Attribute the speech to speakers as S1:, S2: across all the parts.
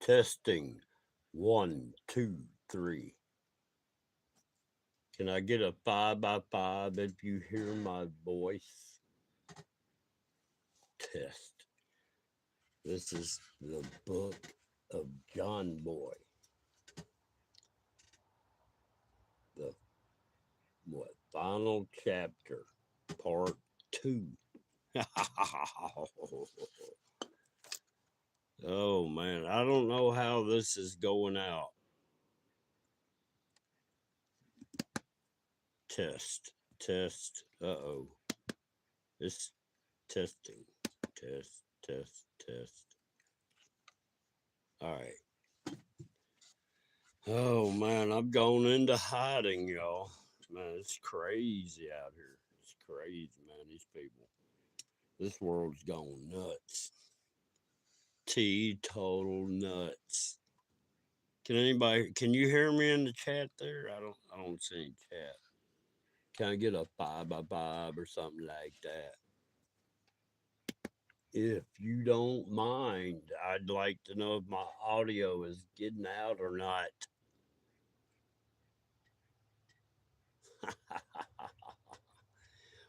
S1: Testing. One, two, three. Can I get a 5 by 5 if you hear my voice? Test. This is the book of John Boy. The what? Final chapter, part two. Oh man, I don't know how this is going out. Test, test. Uh-oh. It's testing. Test, test, test. All right. Oh man, I've gone into hiding, y'all. Man, it's crazy out here. It's crazy, man. These people. This world's gone nuts. Total nuts. Can you hear me in the chat there? I don't see any chat. Can I get a 5 by 5 or something like that? If you don't mind, I'd like to know if my audio is getting out or not.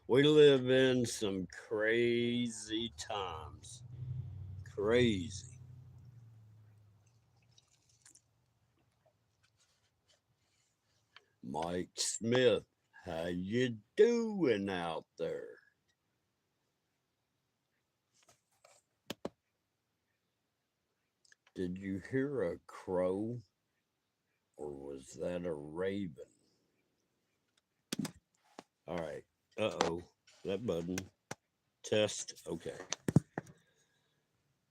S1: We live in some crazy times. Crazy. Mike Smith, how you doing out there? Did you hear a crow or was that a raven? All right. Uh-oh. That button. Test. Okay.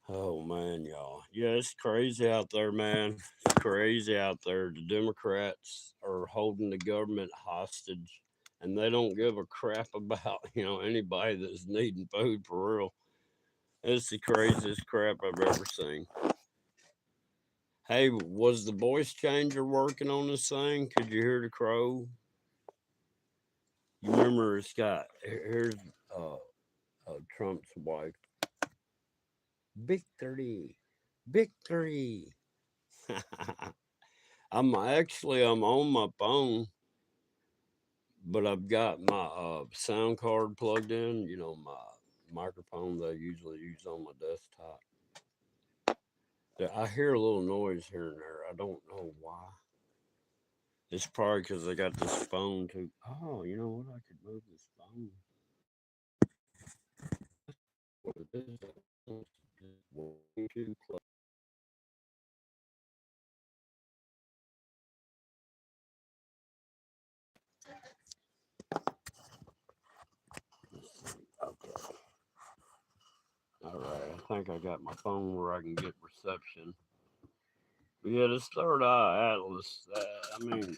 S1: Oh man, y'all. Yeah, it's crazy out there, man. It's crazy out there. The Democrats are holding the government hostage and they don't give a crap about, anybody that's needing food for real. It's the craziest crap I've ever seen. Hey, was the voice changer working on this thing? Could you hear the crow? You remember it's got here's uh, Trump's wife. Victory. Victory. I'm on my phone, but I've got my sound card plugged in. My microphone that I usually use on my desktop. I hear a little noise here and there. I don't know why. It's probably because I got this phone too. Oh, you know what? I could move this phone. What it is? Way too close. Okay. All right. I think I got my phone where I can get reception. But yeah, this third eye atlas. I mean,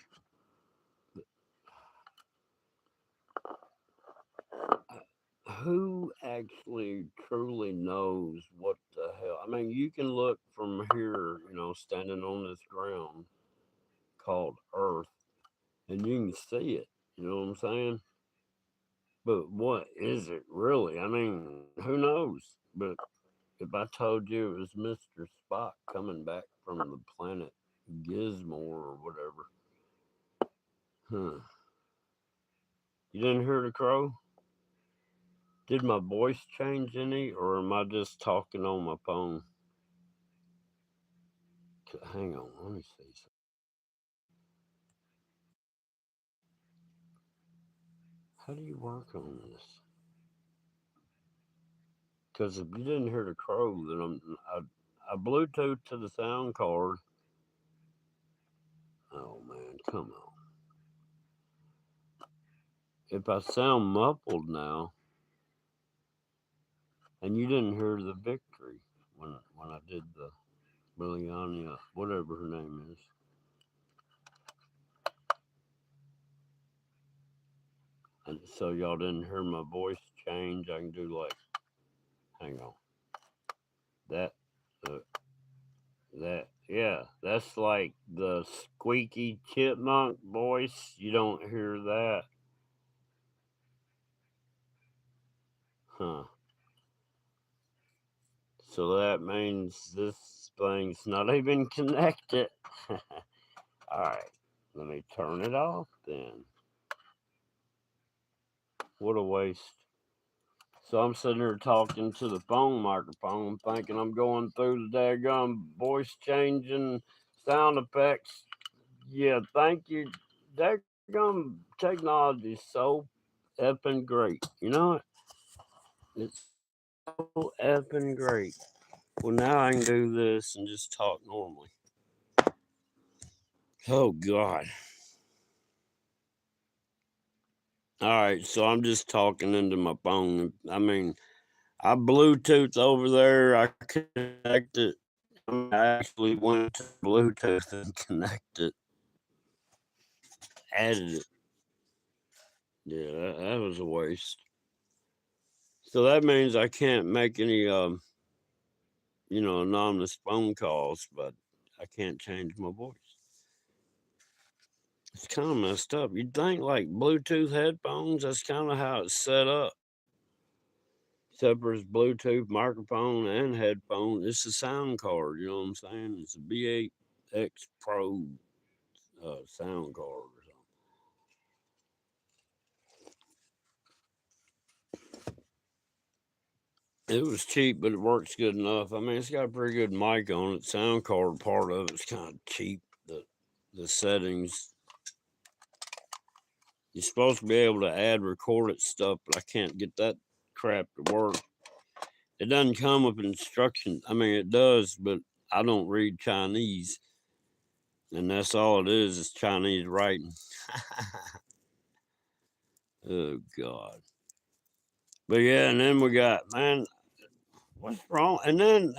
S1: who actually truly knows what the hell? I mean, you can look from here, standing on this ground called Earth, and you can see it. You know what I'm saying? But what is it really? I mean, who knows? But if I told you it was Mr. Spock coming back from the planet Gizmo or whatever, huh? You didn't hear the crow? Did my voice change any, or am I just talking on my phone? Hang on, let me see something. How do you work on this? Because if you didn't hear the crow, then I Bluetooth to the sound card. Oh man, come on. If I sound muffled now, and you didn't hear the victory when I did the Liliana, whatever her name is. And so y'all didn't hear my voice change. I can do like, hang on, that, uh, yeah, that's like the squeaky chipmunk voice. You don't hear that, huh? So that means this thing's not even connected. Alright, let me turn it off then. What a waste. So I'm sitting here talking to the phone microphone, thinking I'm going through the daggone voice changing sound effects. Yeah, thank you. Daggone technology is so effing great. You know it? It's so effing great. Well, now I can do this and just talk normally. Oh, God. All right, so I'm just talking into my phone. I mean, I Bluetooth over there. I connected. I actually went to Bluetooth and connected, added it. Yeah, that was a waste. So that means I can't make any, anonymous phone calls, but I can't change my voice. It's kind of messed up. You'd think like Bluetooth headphones, that's kind of how it's set up. Except for it's Bluetooth microphone and headphone. It's a sound card, you know what I'm saying? It's a B8X Pro sound card or something. It was cheap, but it works good enough. I mean, it's got a pretty good mic on it. Sound card part of it's kind of cheap. The settings. You're supposed to be able to add recorded stuff, but I can't get that crap to work. It doesn't come with instructions. I mean, it does, but I don't read Chinese. And that's all it is Chinese writing. Oh, God. But yeah, and then we got, man, what's wrong? And then,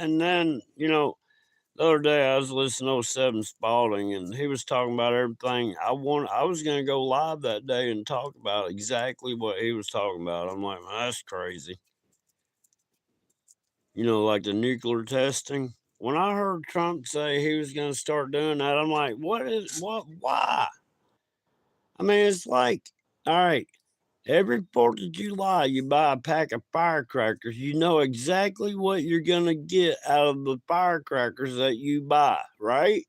S1: the other day I was listening to 07 Spalding and he was talking about everything. I was going to go live that day and talk about exactly what he was talking about. I'm like, man, that's crazy. Like the nuclear testing. When I heard Trump say he was going to start doing that, I'm like, why? I mean, it's like, all right, every 4th of July, you buy a pack of firecrackers. You know exactly what you're going to get out of the firecrackers that you buy, right?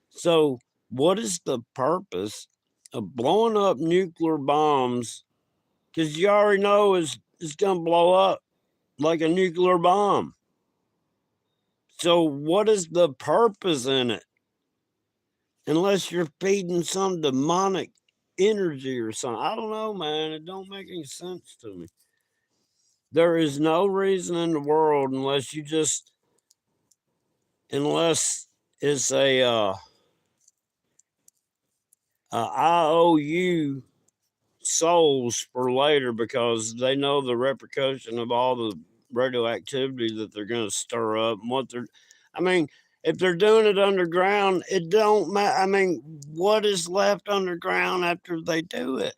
S1: So, what is the purpose of blowing up nuclear bombs? Because you already know it's going to blow up like a nuclear bomb. So, what is the purpose in it? Unless you're feeding some demonic energy or something. I don't know, man. It don't make any sense to me. There is no reason in the world unless it's a IOU souls for later because they know the repercussion of all the radioactivity that they're going to stir up and I mean, if they're doing it underground, it don't matter. I mean, what is left underground after they do it?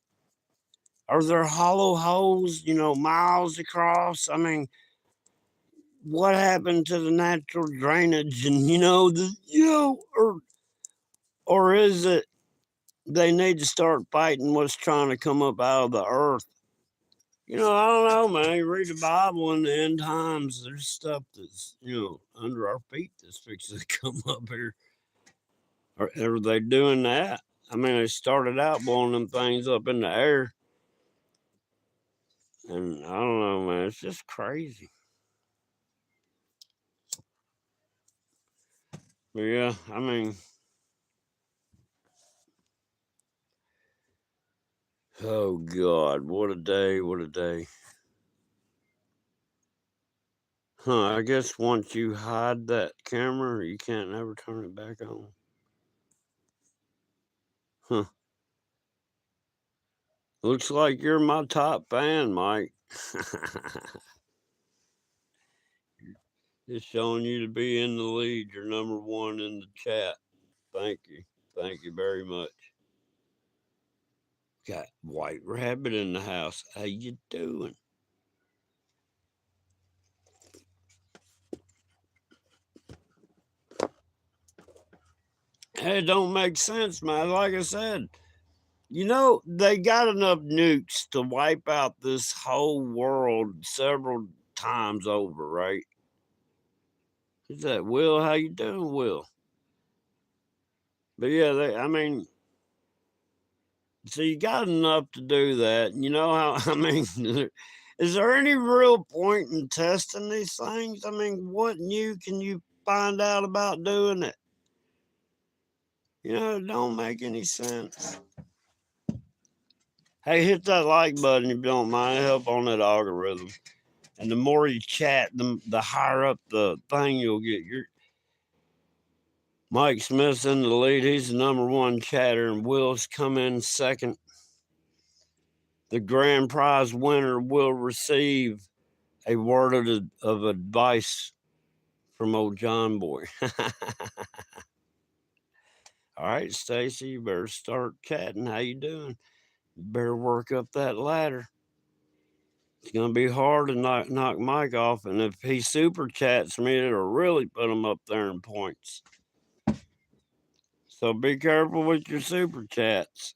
S1: Are there hollow holes, miles across? I mean, what happened to the natural drainage and or is it they need to start fighting what's trying to come up out of the earth? I don't know, man. You read the Bible in the end times, there's stuff that's, under our feet that's fixing to come up here. Are they doing that? I mean, they started out blowing them things up in the air. And I don't know, man. It's just crazy. But yeah, I mean, oh God, what a day, what a day. I guess once you hide that camera, you can't never turn it back on. Huh. Looks like you're my top fan, Mike. Just showing you to be in the lead. You're number one in the chat. Thank you. Thank you very much. Got White Rabbit in the house. How you doing? It don't make sense, man. Like I said, they got enough nukes to wipe out this whole world several times over, right? Who's that? Will, how you doing, Will? But yeah, I mean, so you got enough to do that. You know how, I mean, is there any real point in testing these things? I mean, what new can you find out about doing it? You know, it don't make any sense. Hey, hit that like button if you don't mind. Help on that algorithm. And the more you chat, the higher up the thing you'll get. Mike Smith's in the lead. He's the number one chatter, and Will's come in second. The grand prize winner will receive a word of advice from old John Boy. All right, Stacy, you better start chatting. How you doing? You better work up that ladder. It's gonna be hard to knock Mike off, and if he super chats me, it'll really put him up there in points. So be careful with your super chats.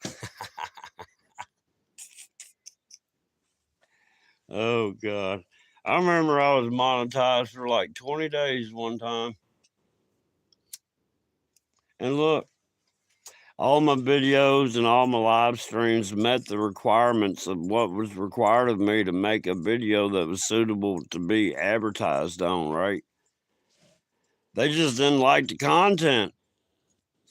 S1: Oh God. I remember I was monetized for like 20 days one time. And look, all my videos and all my live streams met the requirements of what was required of me to make a video that was suitable to be advertised on, right? They just didn't like the content.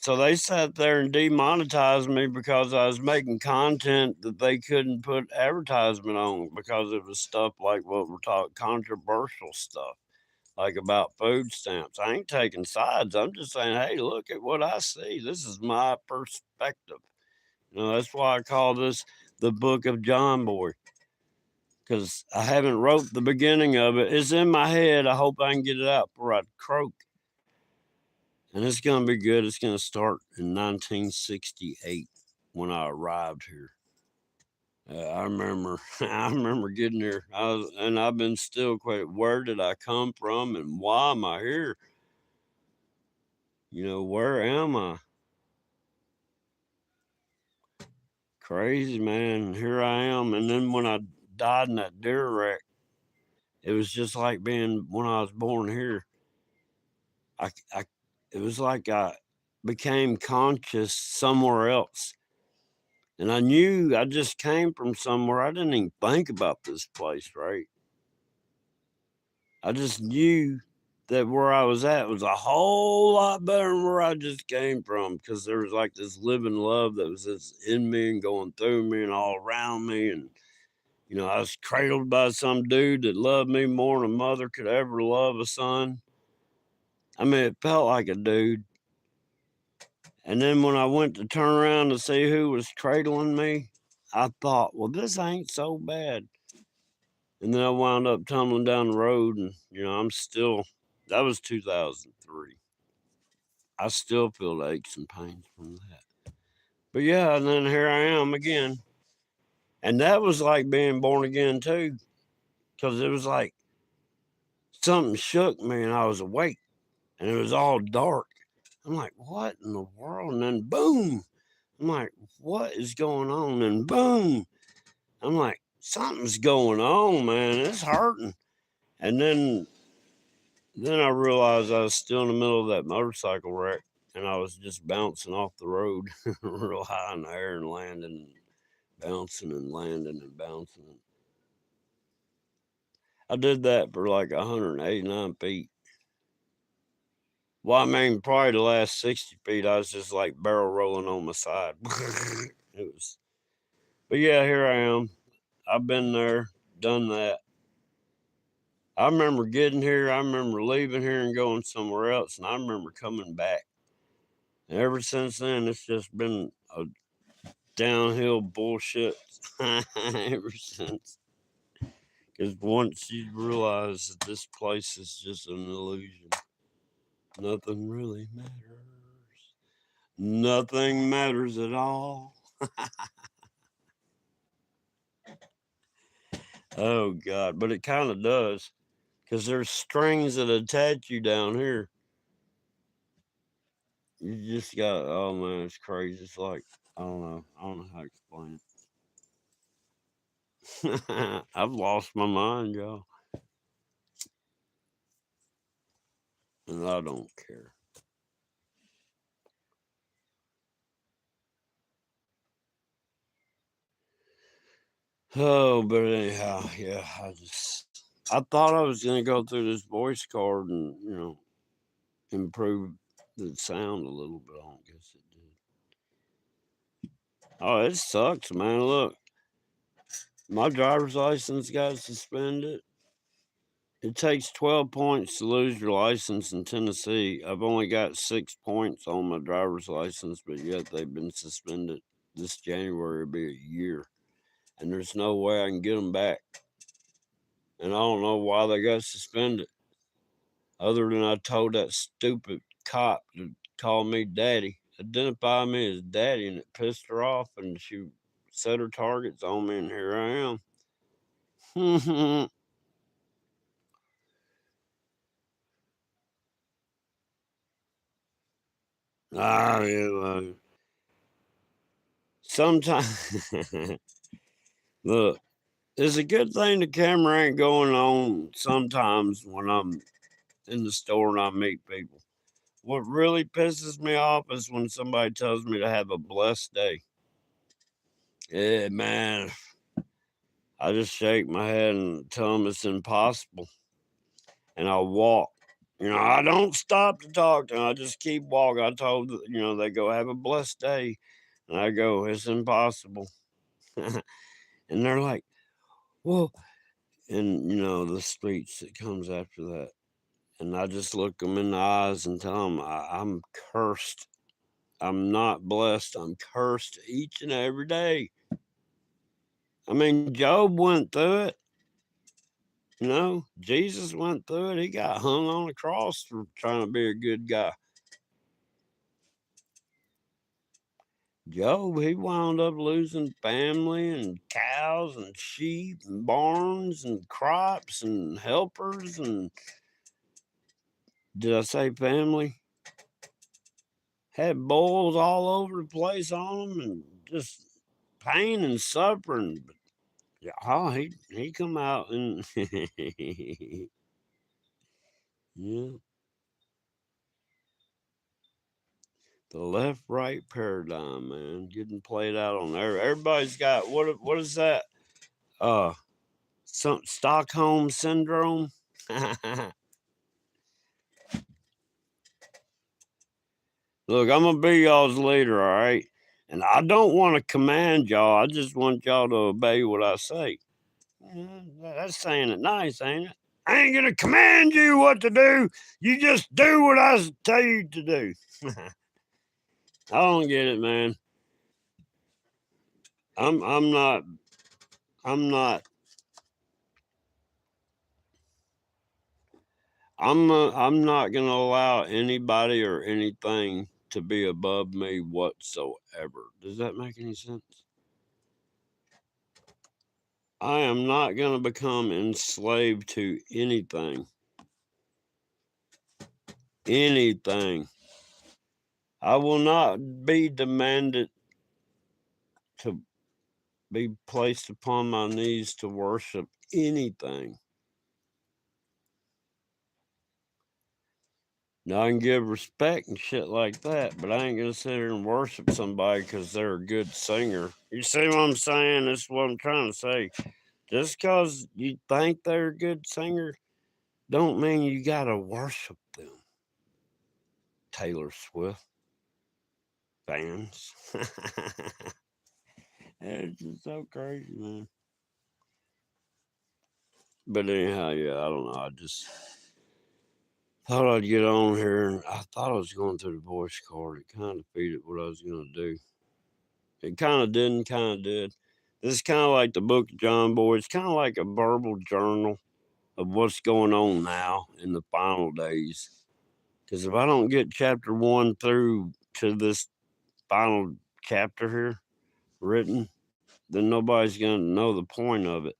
S1: So they sat there and demonetized me because I was making content that they couldn't put advertisement on because it was stuff like what we're talking controversial stuff, like about food stamps. I ain't taking sides. I'm just saying, hey, look at what I see. This is my perspective. You know, that's why I call this the Book of John Boy, because I haven't wrote the beginning of it. It's in my head. I hope I can get it out before I croak. And it's going to be good. It's going to start in 1968 when I arrived here. I remember, I remember getting here. And I've been still quite. Where did I come from, and why am I here? You know, where am I? Crazy, man. Here I am. And then when I died in that deer wreck, it was just like being when I was born here. I it was like I became conscious somewhere else. And I knew I just came from somewhere. I didn't even think about this place, right? I just knew that where I was at was a whole lot better than where I just came from because there was like this living love that was just in me and going through me and all around me. And, you know, I was cradled by some dude that loved me more than a mother could ever love a son. I mean, it felt like a dude. And then when I went to turn around to see who was cradling me, I thought, well, this ain't so bad. And then I wound up tumbling down the road, and you know, that was 2003. I still feel the aches and pains from that. But yeah, and then here I am again. And that was like being born again too, because it was like something shook me and I was awake and it was all dark. I'm like, what in the world? And then boom, I'm like, what is going on? And boom, I'm like, something's going on, man. It's hurting. And then I realized I was still in the middle of that motorcycle wreck and I was just bouncing off the road real high in the air and landing, bouncing and landing and bouncing. I did that for like 189 feet. Well, I mean, probably the last 60 feet, I was just like barrel rolling on my side. It was, but yeah, here I am. I've been there, done that. I remember getting here. I remember leaving here and going somewhere else, and I remember coming back. And ever since then, it's just been a downhill bullshit ever since. Because once you realize that this place is just an illusion, nothing really matters. Nothing matters at all. Oh, God. But it kind of does. Because there's strings that attach you down here. You just got, oh man, it's crazy. It's like, I don't know. I don't know how to explain it. I've lost my mind, y'all. and I don't care. Oh, but anyhow, yeah, I thought I was gonna go through this voice card and improve the sound a little bit. I don't guess it did. Oh, it sucks, man. Look, my driver's license got suspended. It takes 12 points to lose your license in Tennessee. I've only got 6 points on my driver's license, but yet they've been suspended. This January will be a year, and there's no way I can get them back. And I don't know why they got suspended, other than I told that stupid cop to call me daddy, identify me as daddy, and it pissed her off, and she set her targets on me, and here I am. Yeah, sometimes, look, it's a good thing the camera ain't going on sometimes when I'm in the store and I meet people. What really pisses me off is when somebody tells me to have a blessed day. Yeah, man. I just shake my head and tell them it's impossible. And I walk. I don't stop to talk to them. I just keep walking. I told, they go, have a blessed day. And I go, it's impossible. And they're like, well, and, the speech that comes after that. And I just look them in the eyes and tell them, I'm cursed. I'm not blessed. I'm cursed each and every day. I mean, Job went through it. Jesus went through it. He got hung on a cross for trying to be a good guy. Job, he wound up losing family and cows and sheep and barns and crops and helpers and, did I say family? Had bulls all over the place on him and just pain and suffering. But yeah, he come out and yeah. The left right paradigm, man, getting played out on there. Everybody's got what is that? Some Stockholm syndrome. Look, I'm gonna be y'all's leader, all right? And I don't want to command y'all. I just want y'all to obey what I say. That's saying it nice, ain't it? I ain't gonna command you what to do. You just do what I tell you to do. I don't get it, man. I'm not I'm not I'm not gonna allow anybody or anything to be above me whatsoever. Does that make any sense? I am not gonna become enslaved to anything. Anything. I will not be demanded to be placed upon my knees to worship anything. Now, I can give respect and shit like that, but I ain't gonna sit here and worship somebody because they're a good singer. You see what I'm saying? That's what I'm trying to say. Just because you think they're a good singer, don't mean you gotta worship them. Taylor Swift fans. It's just so crazy, man. But anyhow, yeah, I don't know. I just thought I'd get on here, and I thought I was going through the voice card. It kind of defeated what I was going to do. It kind of didn't, kind of did. This is kind of like the Book of John Boy. It's kind of like a verbal journal of what's going on now in the final days. Because if I don't get chapter 1 through to this final chapter here written, then nobody's going to know the point of it.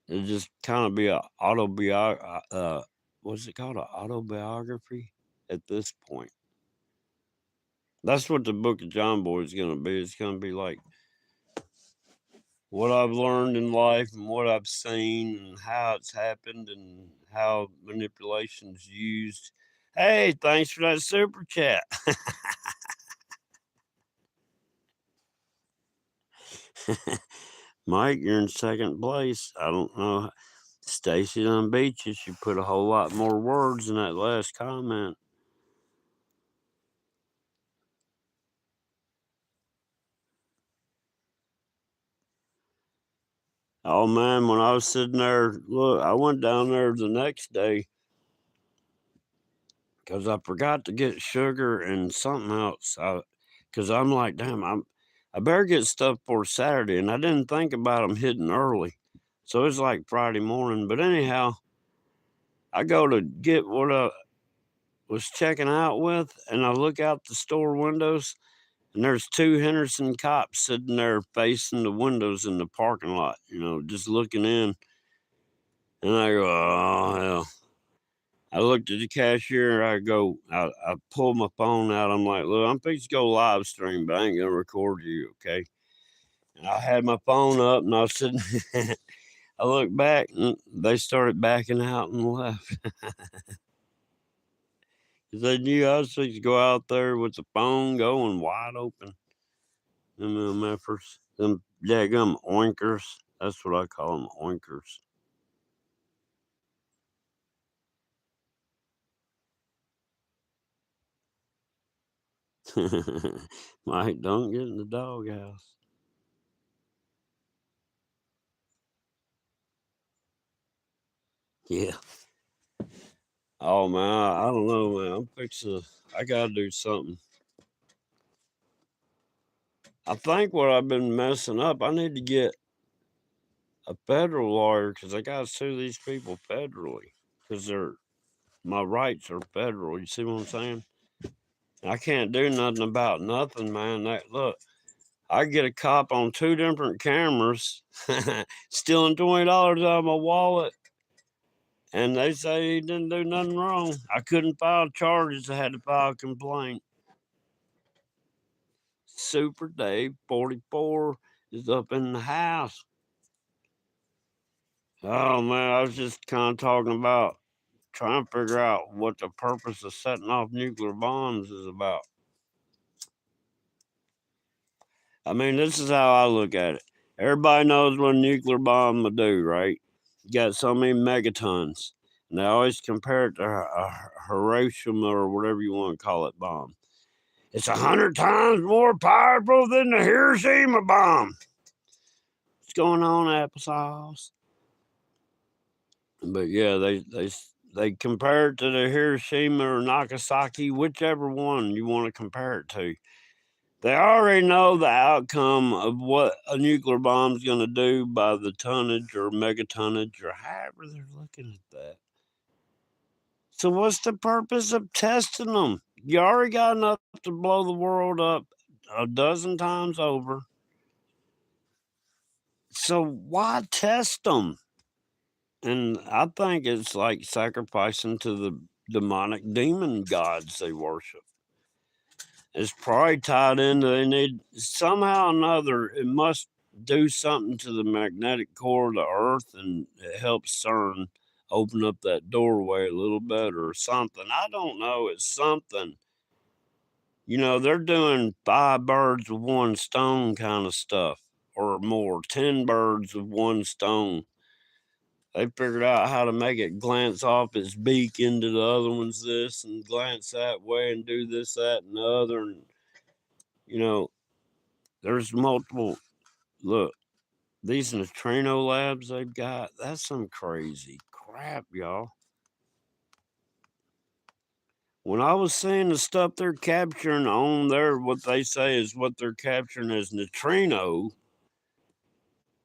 S1: It'll just kind of be a autobiography. What's it called? An autobiography at this point. That's what the Book of John Boy is going to be. It's going to be like what I've learned in life and what I've seen and how it's happened and how manipulation's used. Hey, thanks for that super chat. Mike, you're in second place. I don't know. Stacy done beat you. She put a whole lot more words in that last comment. Oh man, when I was sitting there, look, I went down there the next day because I forgot to get sugar and something else. Because I'm like, damn, I better get stuff for Saturday, and I didn't think about them hitting early, so it's like Friday morning. But anyhow, I go to get what I was checking out with, and I look out the store windows, and there's two Henderson cops sitting there facing the windows in the parking lot, just looking in. And I go, oh hell. I looked at the cashier. I pull my phone out. I'm like, look, I'm fixing to go live stream, but I ain't gonna record you, okay? And I had my phone up, and I was sitting. I looked back, and they started backing out and left. 'Cause they knew I was fixing to go out there with the phone going wide open. Them MFers, them daggum oinkers. That's what I call them, oinkers. Mike, don't get in the doghouse. Yeah. Oh man, I don't know, man. I'm fixing. I gotta do something. I think what I've been messing up. I need to get a federal lawyer because I gotta sue these people federally because my rights are federal. You see what I'm saying? I can't do nothing about nothing, man. Look, I get a cop on two different cameras stealing $20 out of my wallet, and they say he didn't do nothing wrong. I couldn't file charges. I had to file a complaint. Super Dave 44 is up in the house. Oh man, I was just kind of talking about trying to figure out what the purpose of setting off nuclear bombs is about. I mean, this is how I look at it. Everybody knows what a nuclear bomb will do, right? You got so many megatons, and they always compare it to a Hiroshima or whatever you want to call it bomb. It's 100 times more powerful than the Hiroshima bomb. What's going on, applesauce? But yeah, they compare it to the Hiroshima or Nagasaki, whichever one you want to compare it to. They already know the outcome of what a nuclear bomb is going to do by the tonnage or megatonnage or however they're looking at that. So what's the purpose of testing them? You already got enough to blow the world up a dozen times over. So why test them? And I think it's like sacrificing to the demonic demon gods they worship. It's probably tied into they need somehow or another, it must do something to the magnetic core of the earth and it helps CERN open up that doorway a little better or something. I don't know. It's something. They're doing five birds with one stone kind of stuff or more, 10 birds with one stone. They figured out how to make it glance off its beak into the other one's this and glance that way and do this, that, and the other. And, you know, there's multiple. Look, these neutrino labs they've got, that's some crazy crap, y'all. When I was seeing the stuff they're capturing on there, what they say is what they're capturing as neutrino,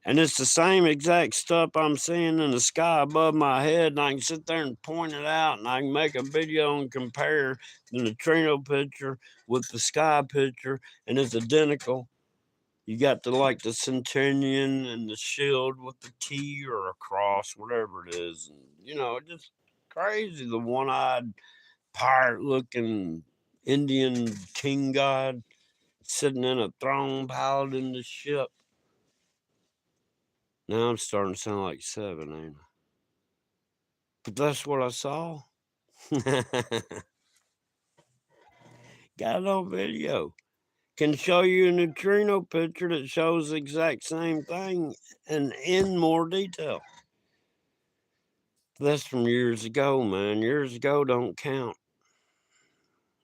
S1: and it's the same exact stuff I'm seeing in the sky above my head, and I can sit there and point it out, and I can make a video and compare the neutrino picture with the sky picture, and it's identical. You got the centurion and the shield with the T or a cross, whatever it is, and just crazy. The one-eyed pirate-looking Indian king god sitting in a throne piloting the ship. Now I'm starting to sound like seven, ain't I? But that's what I saw. Got it on video. Can show you a neutrino picture that shows the exact same thing and in more detail. That's from years ago, man. Years ago don't count.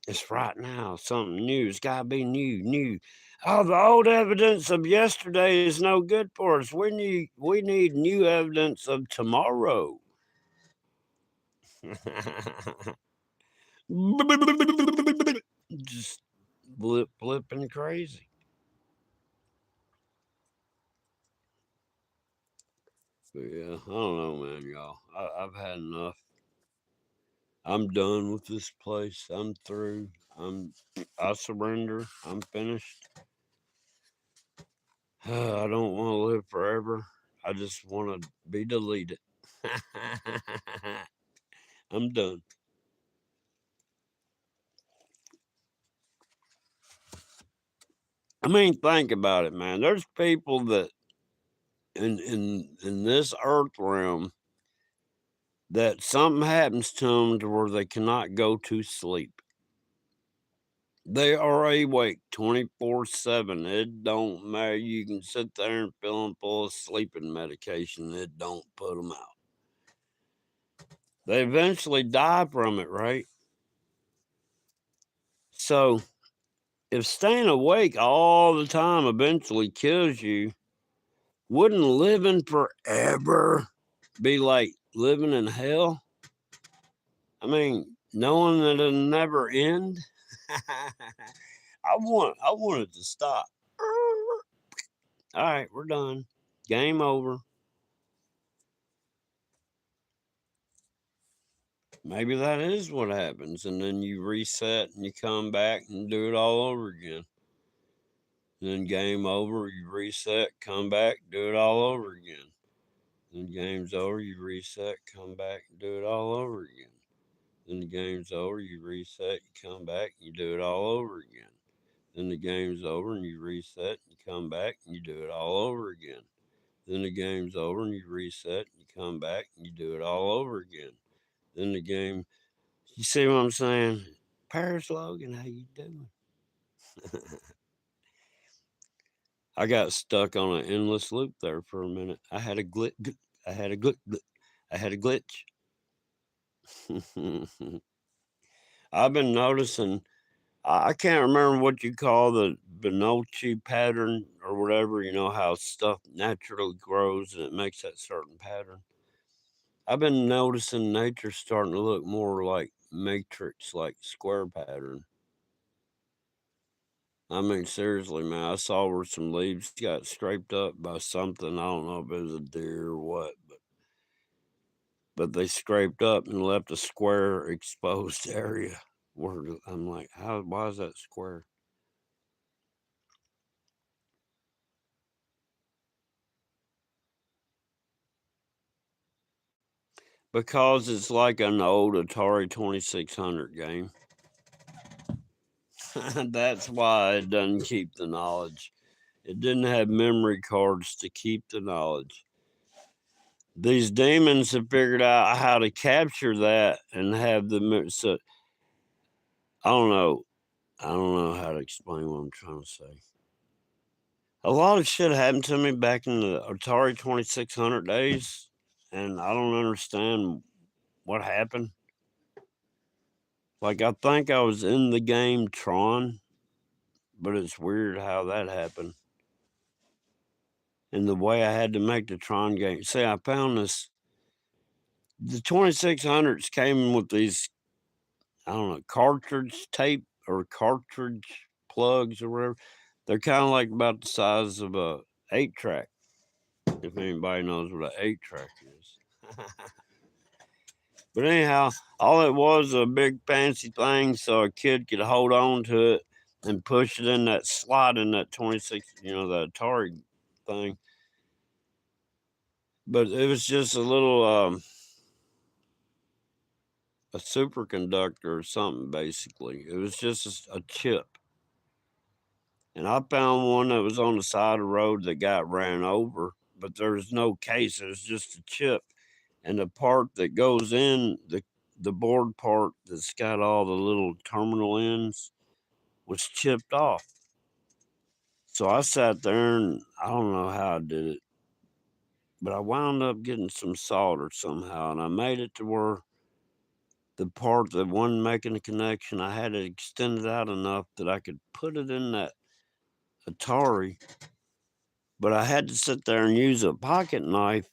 S1: It's right now. Something new. It's got to be new. Oh, the old evidence of yesterday is no good for us. We need new evidence of tomorrow. Just blipping crazy. But yeah, I don't know, man, y'all. I've had enough. I'm done with this place. I'm through. I surrender. I'm finished. I don't want to live forever. I just want to be deleted. I'm done. I mean, think about it, man. There's people that in this earth realm that something happens to them to where they cannot go to sleep. They are awake 24/7. It don't matter. You can sit there and fill them full of sleeping medication. It don't put them out. They eventually die from it, right? So if staying awake all the time eventually kills you, wouldn't living forever be like living in hell? I mean, knowing that it'll never end. I want it to stop. All right, we're done. Game over. Maybe that is what happens, and then you reset and you come back and do it all over again. Then game over, you reset, come back, do it all over again. Then game's over, you reset, come back, and do it all over again. Then the game's over, you reset, you come back, and you do it all over again. Then the game's over and you reset, and you come back and you do it all over again. Then the game's over and you reset, and you come back and you do it all over again. Then the game, you see what I'm saying? Paris Logan, how you doing? I got stuck on an endless loop there for a minute. I had a glitch. I had a glitch. I had a glitch. I've been noticing. I can't remember what you call the Benocchi pattern or whatever. You know how stuff naturally grows and it makes that certain pattern. I've been noticing nature starting to look more like matrix, like square pattern. I mean, seriously, man, I saw where some leaves got scraped up by something. I don't know if it was a deer or what, but they scraped up and left a square exposed area. Where I'm like, how? Why is that square? Because it's like an old Atari 2600 game. That's why it doesn't keep the knowledge. It didn't have memory cards to keep the knowledge. These demons have figured out how to capture that and have the. So I don't know. I don't know how to explain what I'm trying to say. A lot of shit happened to me back in the Atari 2600 days, and I don't understand what happened. Like, I think I was in the game Tron, but it's weird how that happened. And the way I had to make the Tron game. See, I found this. The 2600s came with these, I don't know, cartridge tape or cartridge plugs or whatever. They're kind of like about the size of a 8-track, if anybody knows what an 8-track is. But anyhow, all it was a big fancy thing so a kid could hold on to it and push it in that slot in that 26, that Atari thing. But it was just a little a superconductor or something, basically. It was just a chip. And I found one that was on the side of the road that got ran over, but there was no case. It was just a chip. and the part that goes in the board part that's got all the little terminal ends was chipped off. So I sat there and I don't know how I did it, but I wound up getting some solder somehow, and I made it to where the part that wasn't making the connection, I had it extended out enough that I could put it in that Atari, but I had to sit there and use a pocket knife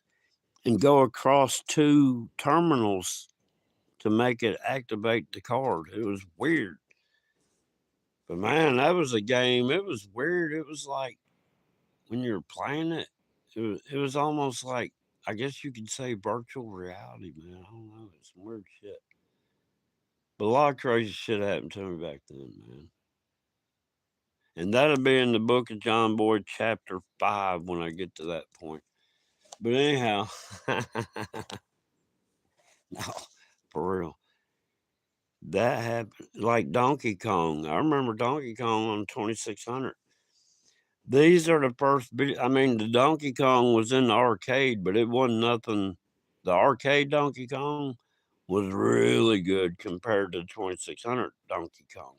S1: and go across two terminals to make it activate the card. It was weird. But man, that was a game. It was weird. It was like when you were playing it, it was almost like, I guess you could say, virtual reality, man. I don't know. It's some weird shit. But a lot of crazy shit happened to me back then, man. And that'll be in the book of John Boyd, chapter 5, when I get to that point. But anyhow, no, for real. That happened like Donkey Kong. I remember Donkey Kong on 2600. These are the first. I mean, the Donkey Kong was in the arcade, but it wasn't nothing. The arcade Donkey Kong was really good compared to 2600 Donkey Kong.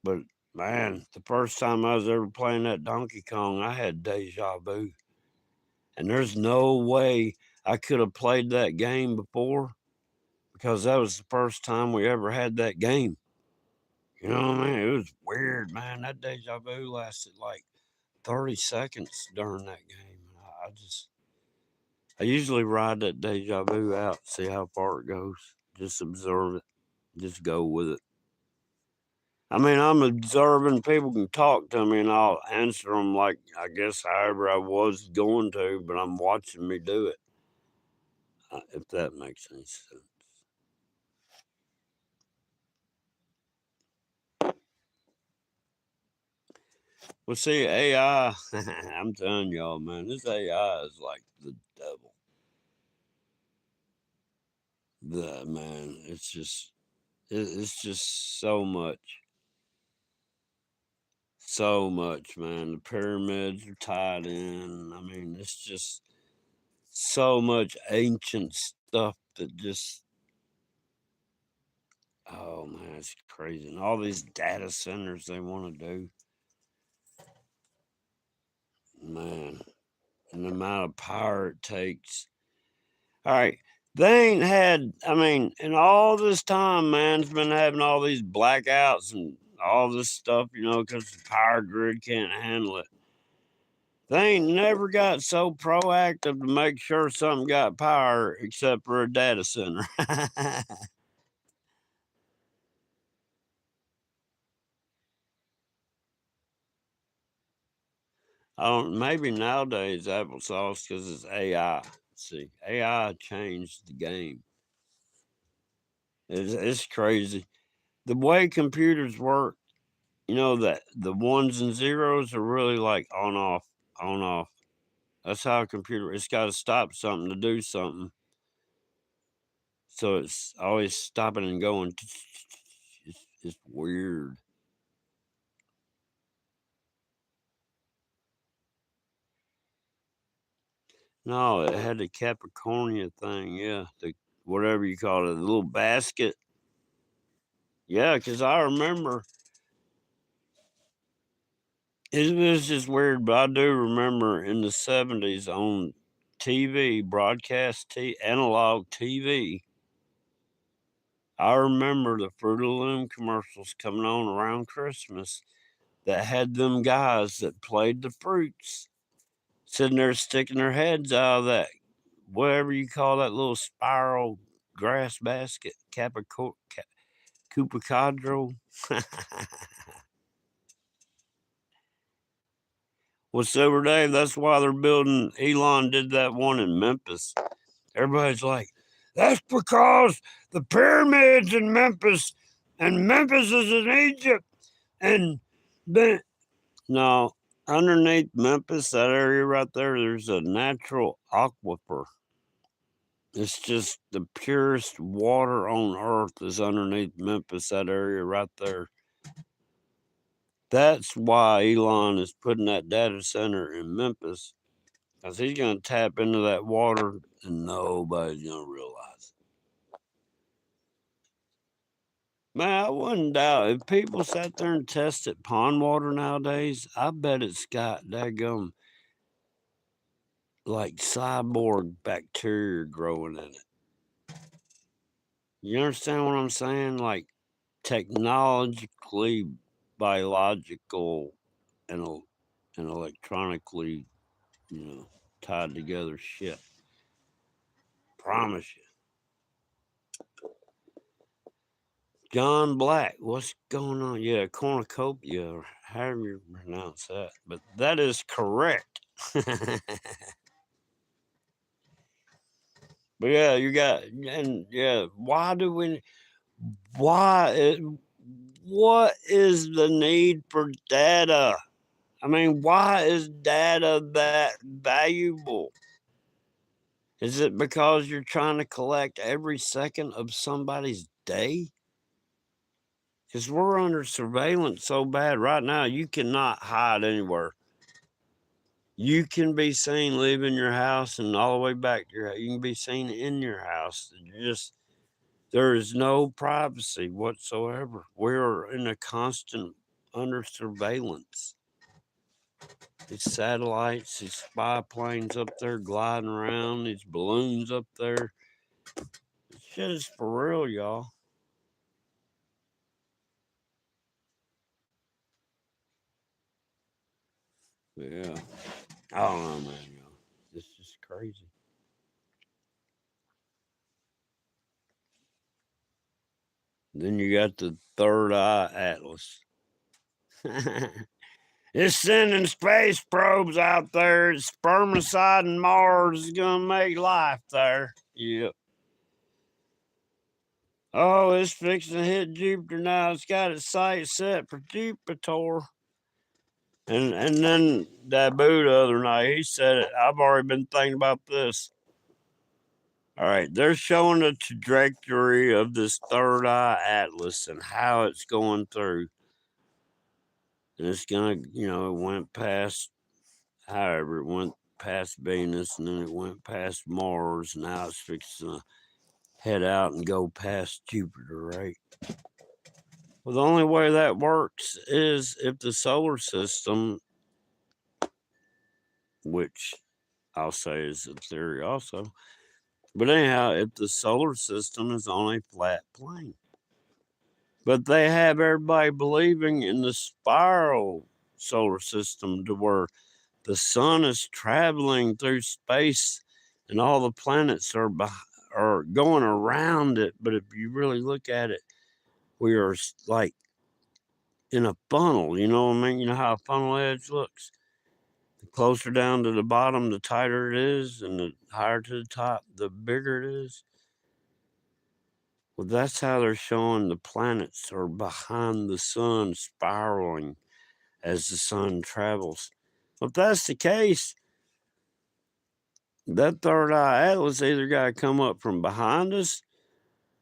S1: But man, the first time I was ever playing that Donkey Kong, I had deja vu. And there's no way I could have played that game before, because that was the first time we ever had that game. You know what I mean? It was weird, man. That deja vu lasted like 30 seconds during that game. I usually ride that deja vu out, see how far it goes. Just observe it. Just go with it. I mean, I'm observing. People can talk to me and I'll answer them like, I guess, however I was going to, but I'm watching me do it. If that makes any sense. Well, see, AI, I'm telling y'all, man, this AI is like the devil. Man, it's just so much, man. The pyramids are tied in. I mean, it's just so much ancient stuff that just, oh man, it's crazy. And all these data centers they want to do, man, and the amount of power it takes. All right. They ain't had, I mean, in all this time, man's been having all these blackouts and all this stuff, because the power grid can't handle it. They ain't never got so proactive to make sure something got power except for a data center. I don't, maybe nowadays applesauce because it's AI. See, AI changed the game. It's crazy. The way computers work, that the ones and zeros are really like on off, on off. That's how a computer, it's got to stop something to do something. So it's always stopping and going. It's weird. No, it had the Capricornia thing. Yeah, the whatever you call it, the little basket. Yeah, because I remember it was just weird, but I do remember in the 70s on TV, broadcast analog TV. I remember the Fruit of the Loom commercials coming on around Christmas that had them guys that played the fruits sitting there sticking their heads out of that, whatever you call that little spiral grass basket, Cupacadro. Well, Silver Dave, that's why they're building. Elon did that one in Memphis. Everybody's like, that's because the pyramids in Memphis, and Memphis is in Egypt. And then, no, underneath Memphis, that area right there, there's a natural aquifer. It's just the purest water on earth is underneath Memphis, that area right there. That's why Elon is putting that data center in Memphis. Because he's going to tap into that water and nobody's going to realize it. Man, I wouldn't doubt if people sat there and tested pond water nowadays, I bet it's got daggum like cyborg bacteria growing in it. You understand what I'm saying? Like technologically, biological, and electronically, tied together shit. Promise you. John Black, what's going on? Yeah, cornucopia, or however you pronounce that. But that is correct. But yeah, you got, and yeah, what is the need for data? I mean, why is data that valuable? Is it because you're trying to collect every second of somebody's day? Because we're under surveillance so bad right now, you cannot hide anywhere. You can be seen leaving your house and all the way back to your house. You can be seen in your house. There is no privacy whatsoever. We're in a constant under surveillance. These satellites, these spy planes up there gliding around, these balloons up there. This shit is for real, y'all. Yeah. I don't know, man, y'all. This is crazy. Then you got the Third Eye Atlas. It's sending space probes out there. Spermicide Mars is gonna make life there. Yep. Oh, it's fixing to hit Jupiter now. It's got its sight set for Jupiter. And then Dabu the other night, he said it. I've already been thinking about this. All right, they're showing the trajectory of this Third Eye Atlas and how it's going through. And it's gonna, it went past, however, it went past Venus and then it went past Mars. And now it's fixing to head out and go past Jupiter, right? Well, the only way that works is if the solar system, which I'll say is a theory also, but anyhow, if the solar system is on a flat plane. But they have everybody believing in the spiral solar system to where the sun is traveling through space and all the planets are going around it. But if you really look at it, we are like in a funnel. You know what I mean? You know how a funnel edge looks? The closer down to the bottom, the tighter it is, and the higher to the top, the bigger it is. Well, that's how they're showing the planets are behind the sun, spiraling as the sun travels. If that's the case, that Third Eye Atlas either got to come up from behind us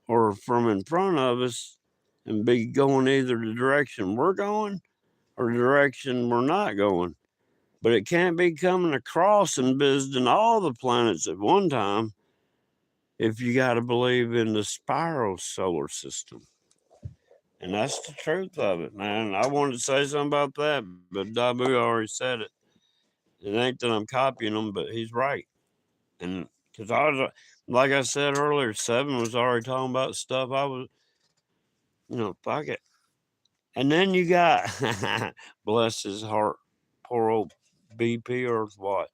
S1: or from in front of us and be going either the direction we're going or the direction we're not going. But it can't be coming across and visiting all the planets at one time if you got to believe in the spiral solar system. And that's the truth of it, man. I wanted to say something about that, but Dabu already said it. It ain't that I'm copying him, but he's right. And because I was, like I said earlier, Seven was already talking about stuff I was, fuck it. And then you got, bless his heart, poor old BP Earthwatch.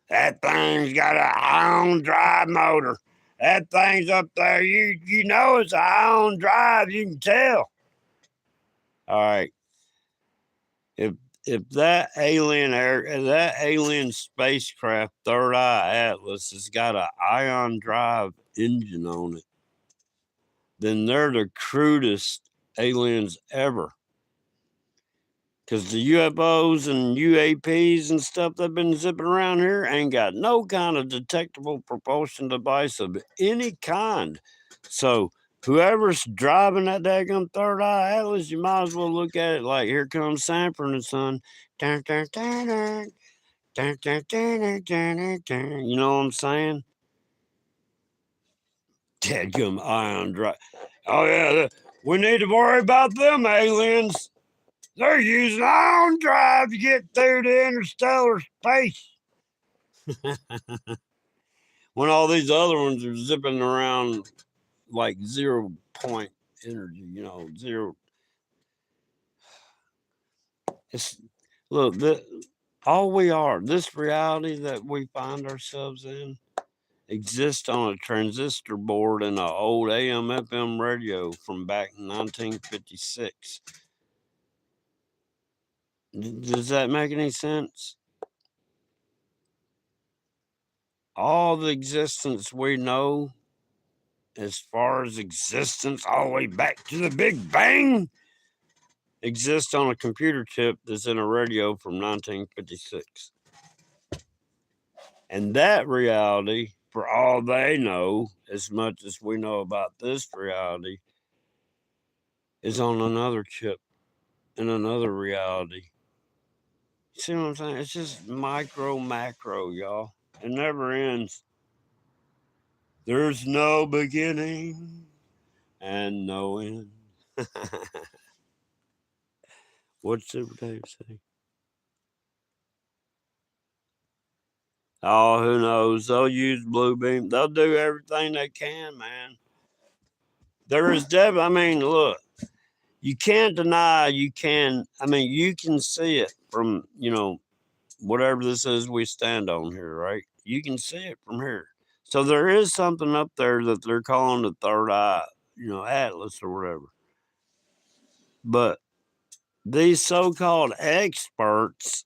S1: That thing's got an ion drive motor. That thing's up there. You know it's an ion drive. You can tell. All right. If that alien spacecraft Third Eye Atlas has got an ion drive engine on it, then they're the crudest aliens ever. Because the UFOs and UAPs and stuff that have been zipping around here ain't got no kind of detectable propulsion device of any kind. So whoever's driving that daggum Third Eye Atlas, you might as well look at it like, here comes Sanford and Son. Dun, dun, dun, dun. You know what I'm saying? Dadgum ion drive. Oh yeah, we need to worry about them aliens. They're using ion drive to get through to interstellar space. When all these other ones are zipping around like 0 point energy, zero. It's look, all we are, this reality that we find ourselves in, exists on a transistor board in an old AM FM radio from back in 1956. Does that make any sense? All the existence we know, as far as existence, all the way back to the Big Bang, exists on a computer chip that's in a radio from 1956. And that reality, for all they know, as much as we know about this reality, is on another chip in another reality. You see what I'm saying? It's just micro, macro, y'all. It never ends. There's no beginning and no end. What's Super Dave say? Oh, who knows? They'll use Bluebeam. They'll do everything they can, man. There is definitely, I mean, look, you can't deny, you can see it from, whatever this is we stand on here, right? You can see it from here. So there is something up there that they're calling the third eye, Atlas or whatever. But these so-called experts,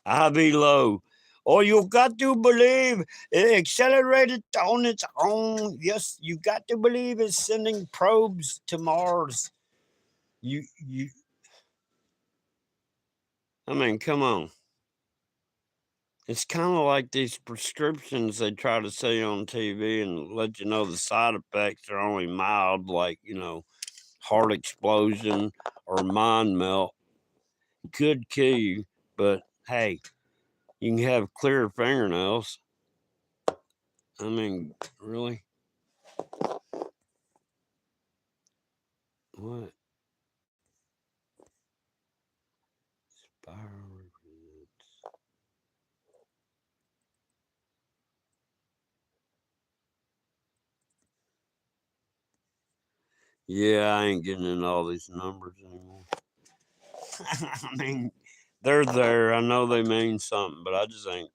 S1: I be low. Oh, you got to believe it accelerated on its own. Yes, you got to believe it's sending probes to Mars. Come on. It's kind of like these prescriptions they try to say on TV and let you know the side effects are only mild, like, heart explosion or mind melt. Could kill you, but hey, you can have clear fingernails. Really? What? Spiral. Yeah, I ain't getting into all these numbers anymore. They're there. I know they mean something, but I just ain't.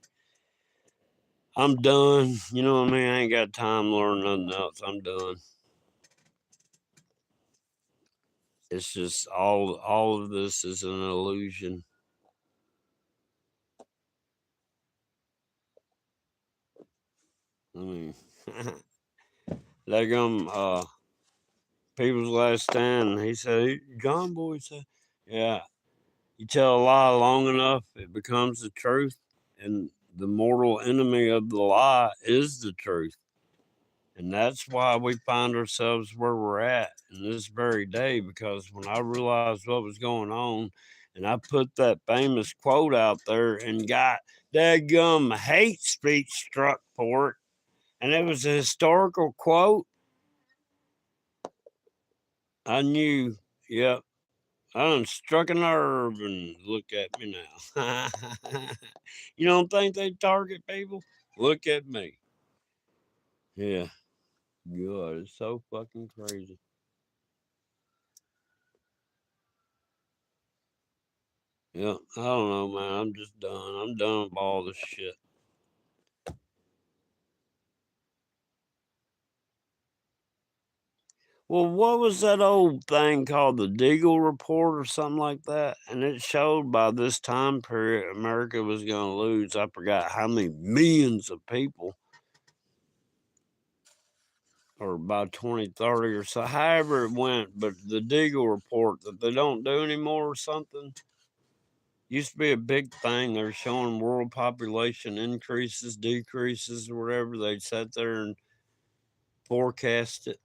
S1: I'm done. You know what I mean? I ain't got time to learn nothing else. I'm done. It's just all of this is an illusion. Like People's Last Stand. He said, John Boy said, yeah, you tell a lie long enough, it becomes the truth, and the mortal enemy of the lie is the truth. And that's why we find ourselves where we're at in this very day, because when I realized what was going on and I put that famous quote out there and got dadgum hate speech struck for it, and it was a historical quote, I knew, yep, I done struck a nerve and look at me now. You don't think they target people? Look at me. Yeah, God, it's so fucking crazy. Yeah, I don't know, man. I'm just done. I'm done with all this shit. Well, what was that old thing called the Deagle Report or something like that? And it showed by this time period America was going to lose. I forgot how many millions of people, or by 2030 or so, however it went. But the Deagle Report that they don't do anymore or something used to be a big thing. They're showing world population increases, decreases, or whatever. They'd sit there and forecast it.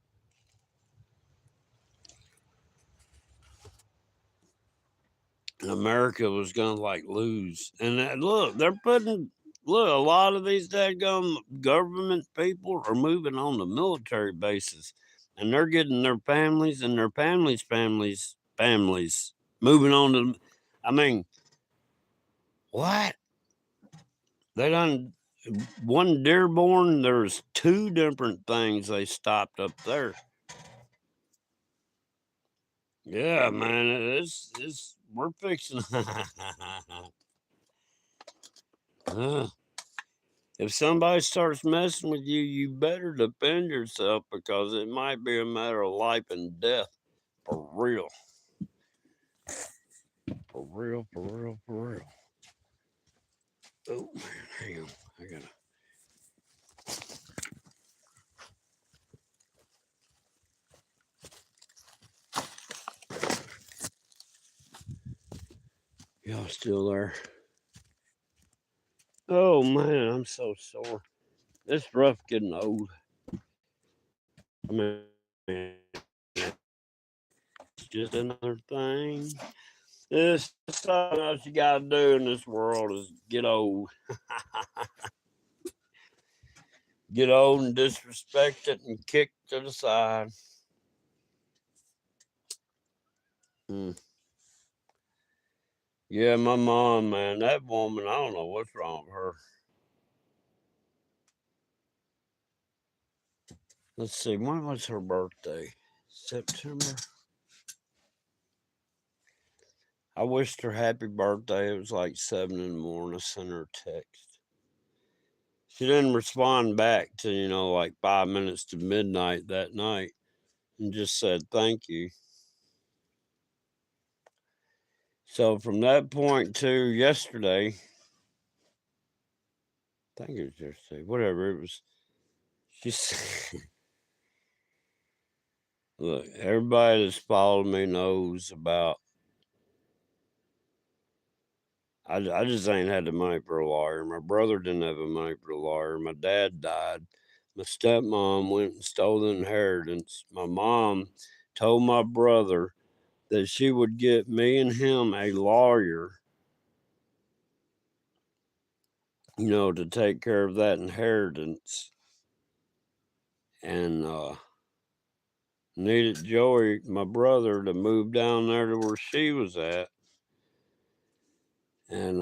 S1: America was gonna like lose. And look, they're putting a lot of these dadgum government people are moving on to military bases, and they're getting their families and their families moving on to. I mean, what they done? One Dearborn, there's two different things they stopped up there. Yeah, man, it's we're fixing. If somebody starts messing with you, you better defend yourself because it might be a matter of life and death. For real. For real, for real, for real. Oh, man, hang on. I gotta. Y'all still there? Oh, man, I'm so sore. It's rough getting old. I mean, it's just another thing. This something else you gotta do in this world is get old. Get old and disrespect it and kick to the side. Yeah, my mom, man, that woman, I don't know what's wrong with her. Let's see, when was her birthday? September? I wished her happy birthday. It was like 7 in the morning. I sent her a text. She didn't respond back to, like 5 minutes to midnight that night and just said thank you. So from that point to yesterday, I think it was yesterday, whatever it was, she said, look, everybody that's followed me knows about I just ain't had the money for a lawyer. My brother didn't have the money for a lawyer. My dad died. My stepmom went and stole the inheritance. My mom told my brother that she would get me and him a lawyer, to take care of that inheritance. And needed Joey, my brother, to move down there to where she was at. And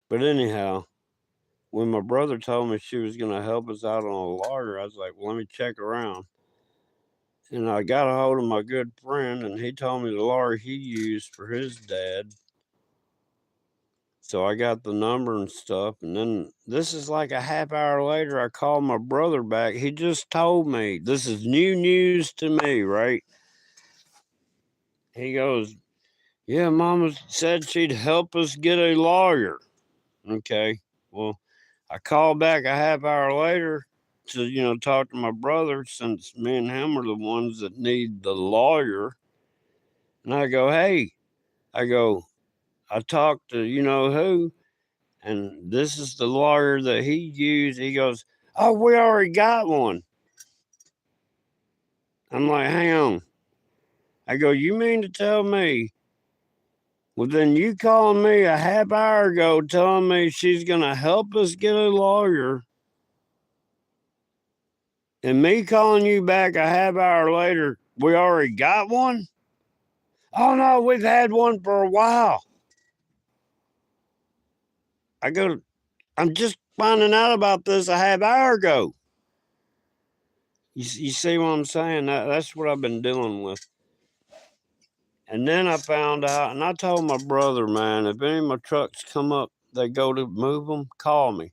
S1: but anyhow, when my brother told me she was going to help us out on a lawyer, I was like, well, let me check around. And I got a hold of my good friend, and he told me the lawyer he used for his dad. So I got the number and stuff. And then this is like a half hour later, I called my brother back. He just told me, this is new news to me, right? He goes, yeah, Mama said she'd help us get a lawyer. Okay. Well, I called back a half hour later to, talk to my brother since me and him are the ones that need the lawyer. And I go, hey, I talked to who, and this is the lawyer that he used. He goes, oh, we already got one. I'm like, hang on. I go, you mean to tell me? Well, then you calling me a half hour ago telling me she's going to help us get a lawyer, and me calling you back a half hour later, we already got one? Oh, no, we've had one for a while. I go, I'm just finding out about this a half hour ago. You see what I'm saying? That's what I've been dealing with. And then I found out, and I told my brother, man, if any of my trucks come up, they go to move them, call me.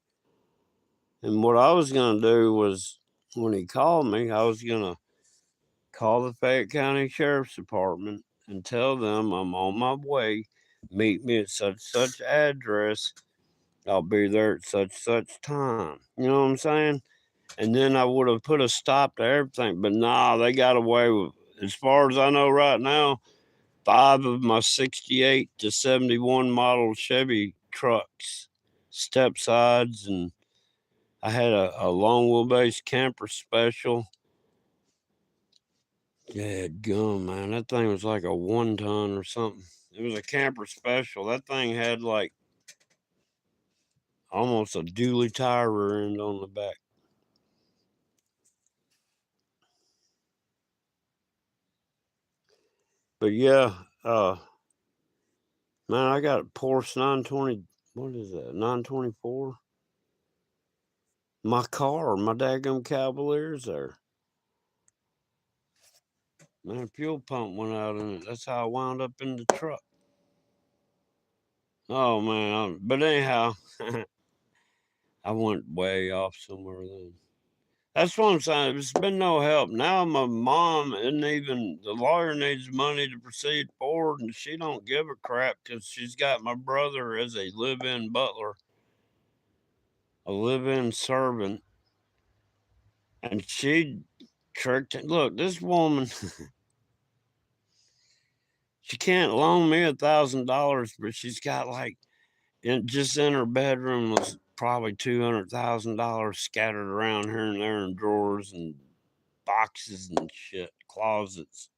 S1: And what I was going to do was, when he called me, I was going to call the Fayette County Sheriff's Department and tell them I'm on my way. Meet me at such address. I'll be there at such time. You know what I'm saying? And then I would have put a stop to everything. But nah, they got away with, as far as I know right now, 5 of my 68 to 71 model Chevy trucks, step sides, and I had a long wheelbase camper special. Yeah, gum, man. That thing was like a 1 ton or something. It was a camper special. That thing had like almost a dually tire rear end on the back. But yeah, man, I got a Porsche 920. What is that? 924. My car, my daggum Cavalier's there. Man, fuel pump went out in it. That's how I wound up in the truck. Oh man, but anyhow, I went way off somewhere then. That's what I'm saying. It's been no help. Now my mom isn't even, the lawyer needs money to proceed forward, and she don't give a crap because she's got my brother as a live-in butler, a live-in servant, and she tricked him. Look, this woman, she can't loan me $1,000, but she's got like, just in her bedroom was probably $200,000 scattered around here and there in drawers and boxes and shit, closets.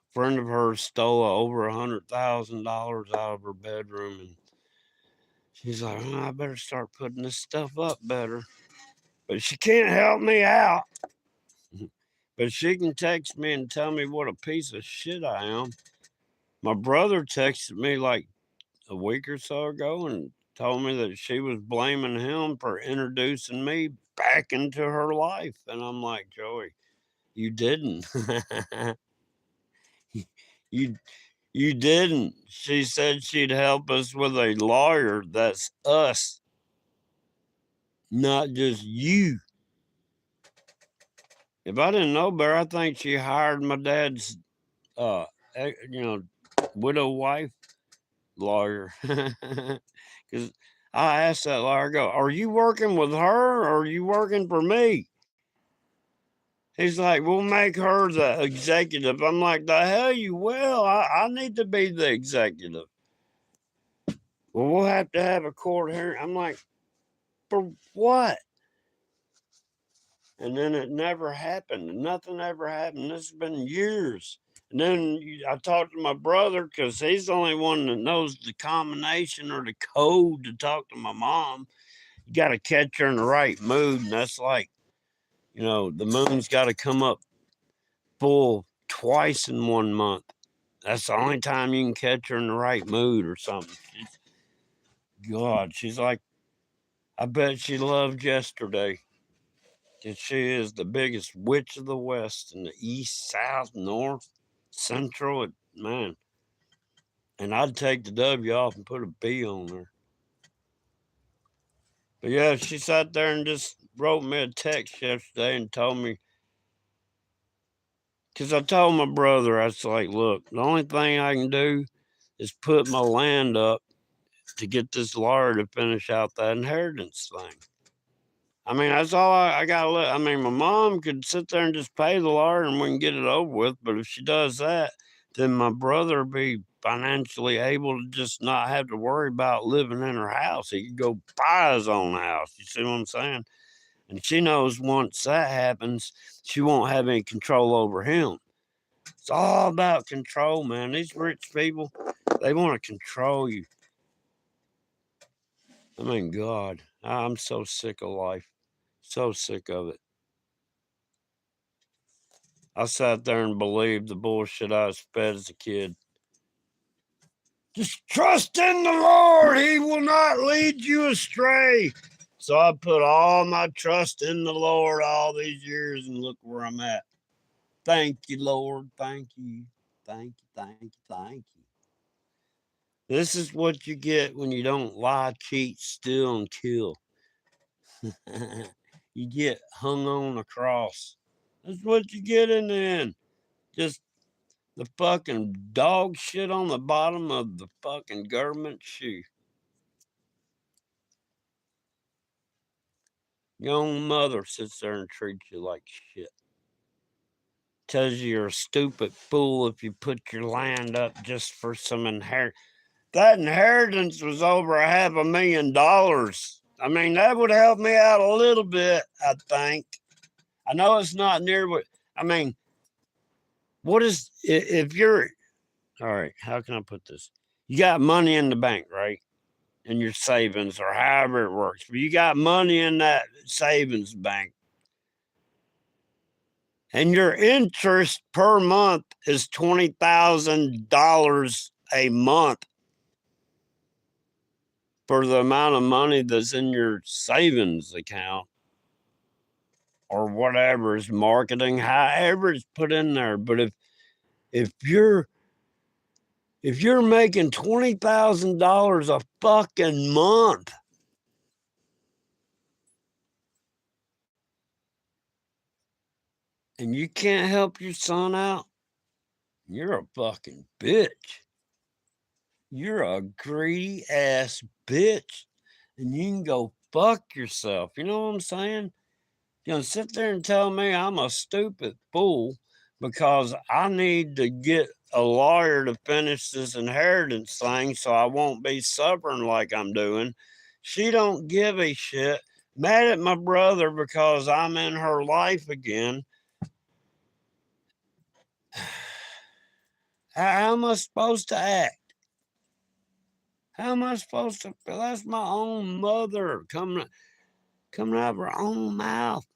S1: A friend of hers stole over $100,000 out of her bedroom, and she's like, oh, I better start putting this stuff up better. But she can't help me out. But she can text me and tell me what a piece of shit I am. My brother texted me like a week or so ago and told me that she was blaming him for introducing me back into her life. And I'm like, Joey, you didn't. you you didn't. She said she'd help us with a lawyer. That's us, not just you. If I didn't know better, I think she hired my dad's uh you know, widow wife lawyer. Because I asked that lawyer, I go, are you working with her or are you working for me? He's like, we'll make her the executive. I'm like, the hell you will. I need to be the executive. Well, we'll have to have a court hearing. I'm like, for what? And then it never happened. Nothing ever happened. This has been years. And then I talked to my brother because he's the only one that knows the combination or the code to talk to my mom. You got to catch her in the right mood. And that's like, the moon's got to come up full twice in 1 month. That's the only time you can catch her in the right mood or something. She's like, I bet she loved yesterday. Cause she is the biggest witch of the West in the East, South, North, Central. Man, and I'd take the W off and put a B on her. But yeah, she sat there and just wrote me a text yesterday and told me, because I told my brother, I was like, look, the only thing I can do is put my land up to get this lawyer to finish out that inheritance thing. I mean, that's all I got to let. I mean, my mom could sit there and just pay the lawyer and we can get it over with. But if she does that, then my brother will be financially able to just not have to worry about living in her house. He could go buy his own house. You see what I'm saying? And she knows once that happens, she won't have any control over him. It's all about control, man. These rich people, they want to control you. I mean, God, I'm so sick of life. So sick of it. I sat there and believed the bullshit I was fed as a kid. Just trust in the Lord. He will not lead you astray. So I put all my trust in the Lord all these years and look where I'm at. Thank you, Lord. Thank you. Thank you. Thank you. Thank you. This is what you get when you don't lie, cheat, steal, and kill. You get hung on a cross. That's what you get in the end. Just the fucking dog shit on the bottom of the fucking government shoe. Your own mother sits there and treats you like shit. Tells you you're a stupid fool if you put your land up just for some inheritance. That inheritance was over $500,000. I mean, that would help me out a little bit, I think. I know it's not near what I mean, what is if you're all right? How can I put this? You got money in the bank, right? In your savings or however it works, but you got money in that savings bank, and your interest per month is $20,000 a month for the amount of money that's in your savings account or whatever is marketing, however it's put in there. But if you're making $20,000 a fucking month, and you can't help your son out, you're a fucking bitch. You're a greedy ass bitch. And you can go fuck yourself. You know what I'm saying? You know, sit there and tell me I'm a stupid fool because I need to get a lawyer to finish this inheritance thing so I won't be suffering like I'm doing. She don't give a shit. Mad at my brother because I'm in her life again. How am I supposed to act? How am I supposed to feel? That's my own mother coming out of her own mouth.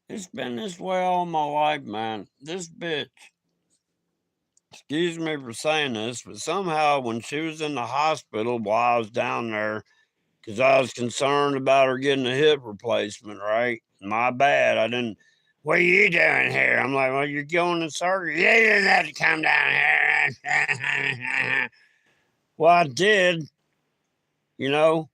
S1: It's been this way all my life, man. This bitch, excuse me for saying this, but somehow when she was in the hospital while I was down there, because I was concerned about her getting a hip replacement, right? My bad. I didn't. What are you doing here? I'm like, well, you're going to surgery. You didn't have to come down here. Well, I did, you know.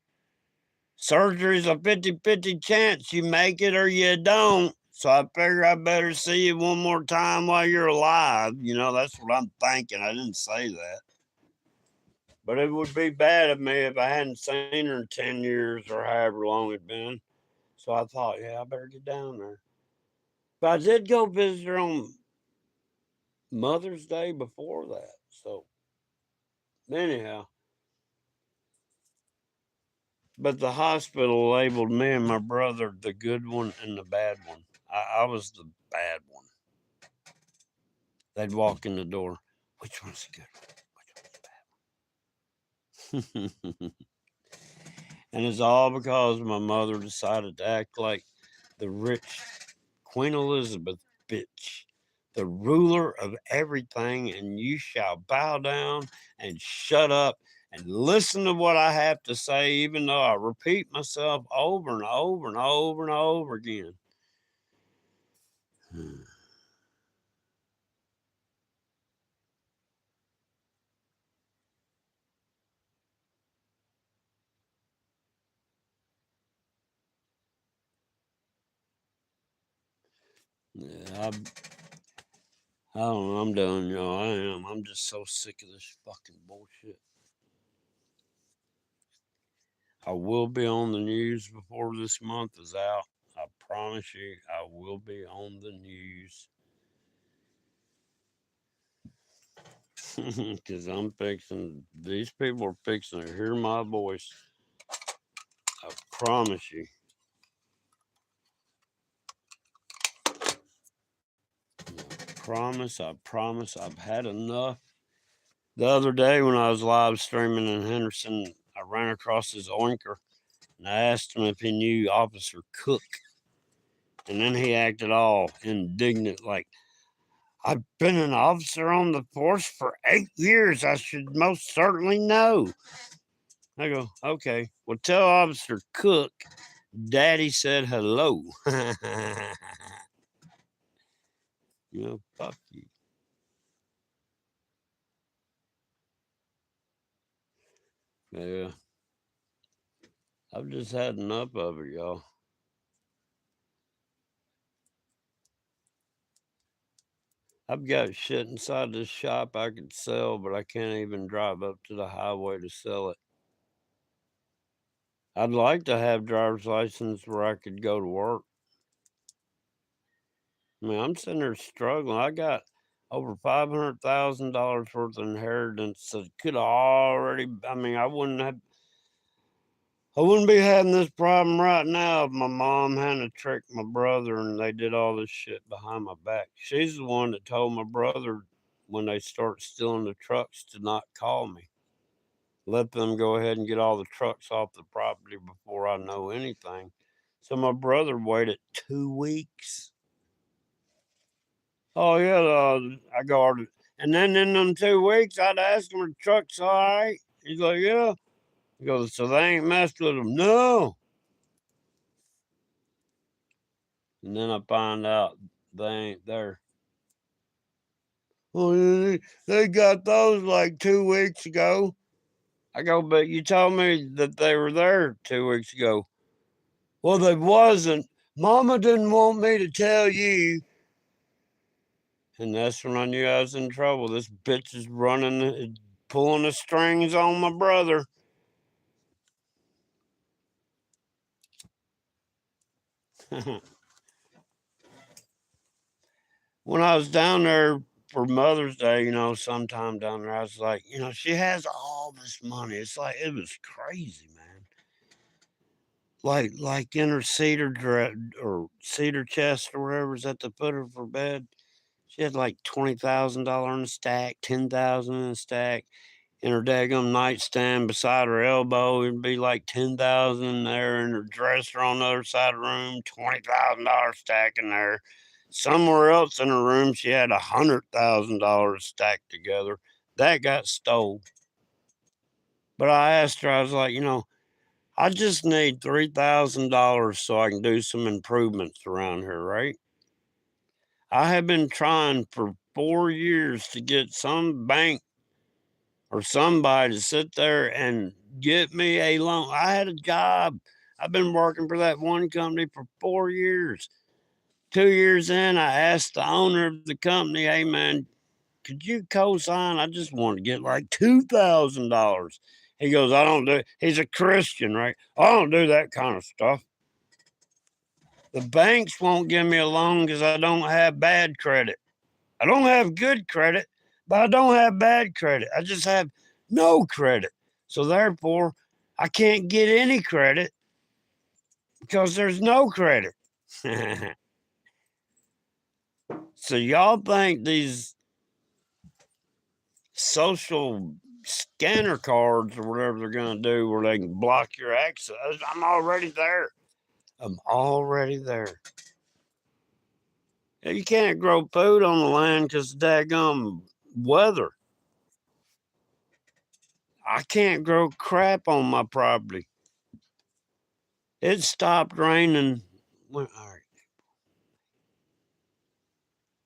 S1: Surgery's a 50-50 chance you make it or you don't. So I figure I better see you one more time while you're alive. You know, that's what I'm thinking. I didn't say that. But it would be bad of me if I hadn't seen her in 10 years or however long it'd been. So I thought, yeah, I better get down there. But I did go visit her on Mother's Day before that. So anyhow, but the hospital labeled me and my brother the good one and the bad one. I was the bad one. They'd walk in the door. Which one's the good one? Which one's the bad one? And it's all because my mother decided to act like the rich Queen Elizabeth bitch, the ruler of everything, and you shall bow down and shut up and listen to what I have to say, even though I repeat myself over and over and over and over again. Yeah, I don't know. I'm done, y'all. I am. I'm just so sick of this fucking bullshit. I will be on the news before this month is out. I promise you, I will be on the news. Because these people are fixing to hear my voice. I promise you. I promise. I've had enough. The other day when I was live streaming in Henderson, I ran across his oinker and I asked him if he knew Officer Cook. And then he acted all indignant, like, I've been an officer on the force for 8 years. I should most certainly know. I go, okay. Well, tell Officer Cook, Daddy said hello. Fuck you. Yeah. I've just had enough of it, y'all. I've got shit inside this shop I could sell, but I can't even drive up to the highway to sell it. I'd like to have driver's license where I could go to work. I mean, I'm sitting there struggling. I got over $500,000 worth of inheritance that could already. I mean, I wouldn't have. I wouldn't be having this problem right now if my mom hadn't tricked my brother and they did all this shit behind my back. She's the one that told my brother when they start stealing the trucks to not call me. Let them go ahead and get all the trucks off the property before I know anything. So my brother waited 2 weeks. Oh yeah, I guarded. And then in them 2 weeks, I'd ask him, "Are the trucks all right?" He's like, "Yeah." He goes, "So they ain't messed with them?" "No." And then I find out they ain't there. "Well, they got those like 2 weeks ago." I go, "But you told me that they were there 2 weeks ago." "Well, they wasn't. Mama didn't want me to tell you." And that's when I knew I was in trouble. This bitch is pulling the strings on my brother. When I was down there for Mother's Day, sometime down there, I was like, she has all this money. It's like it was crazy, man. Like in her or cedar chest or whatever's at the foot of her bed, she had like $20,000 in a stack, 10,000 in a stack. In her daggum nightstand beside her elbow, it'd be like 10,000 in there. In her dresser on the other side of the room, $20,000 stack in there. Somewhere else in her room, she had $100,000 stacked together. That got stole. But I asked her, I was like, I just need $3,000 so I can do some improvements around here, right? I have been trying for 4 years to get some bank or somebody to sit there and get me a loan. I had a job. I've been working for that one company for 4 years. 2 years in, I asked the owner of the company, "Hey man, could you co-sign? I just want to get like $2,000." He goes, "I don't do." He's a Christian, right? "I don't do that kind of stuff." The banks won't give me a loan because I don't have bad credit. I don't have good credit, but I don't have bad credit. I just have no credit. So therefore, I can't get any credit because there's no credit. So y'all think these social scanner cards or whatever they're going to do where they can block your access? I'm already there. I'm already there. You can't grow food on the land because daggum weather. I can't grow crap on my property. It stopped raining. All right.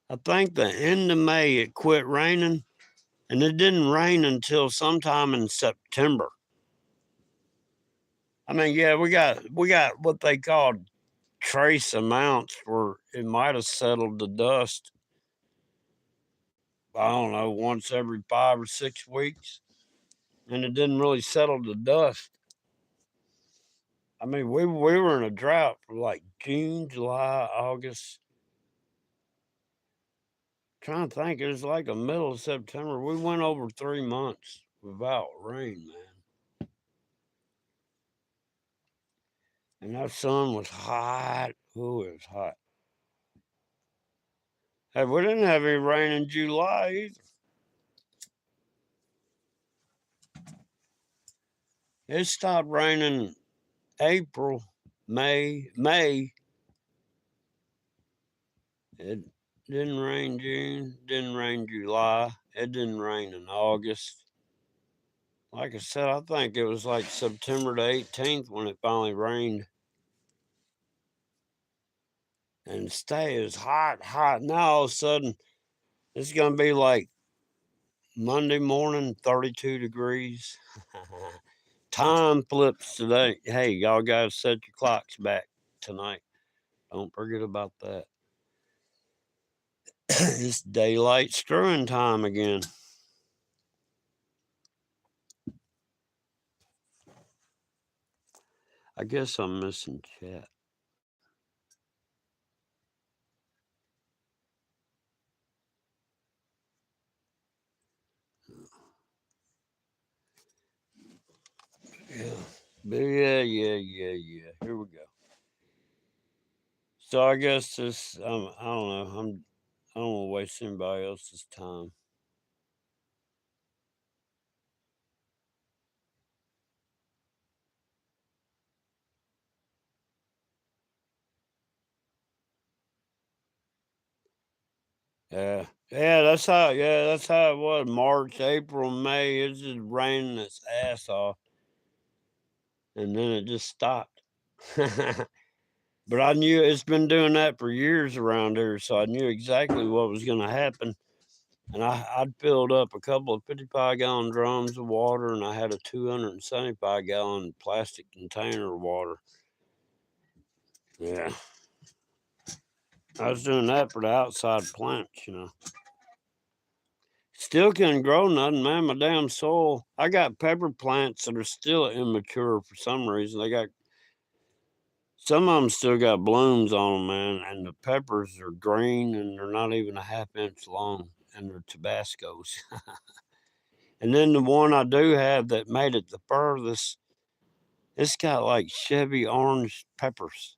S1: I think the end of May it quit raining, and it didn't rain until sometime in September. I mean, yeah, we got what they call trace amounts where it might have settled to dust. I don't know, once every 5 or 6 weeks, and it didn't really settle to dust. I mean, we were in a drought for like June, July, August. Trying to think, it was like the middle of September. We went over 3 months without rain, man. And that sun was hot. Ooh, it was hot. Hey, we didn't have any rain in July either. It stopped raining April, May. It didn't rain June, didn't rain July. It didn't rain in August. Like I said, I think it was like September the 18th when it finally rained. And stay is hot, hot. Now all of a sudden, it's going to be like Monday morning, 32 degrees. Time flips today. Hey, y'all got to set your clocks back tonight. Don't forget about that. It's daylight screwing time again. I guess I'm missing chat. Yeah. Yeah. Here we go. So I guess this, I don't know. I don't want to waste anybody else's time. That's how it was. March, April, May, it's just raining its ass off. And then it just stopped. But I knew it's been doing that for years around here, so I knew exactly what was gonna happen. And I'd filled up a couple of 55-gallon drums of water, and I had a 275-gallon plastic container of water. Yeah. I was doing that for the outside plants. Still couldn't grow nothing, man. My damn soil. I got pepper plants that are still immature for some reason. Some of them still got blooms on them, man, and the peppers are green and they're not even a half-inch long, and they're Tabascos. And then the one I do have that made it the furthest, it's got like Chevy orange peppers.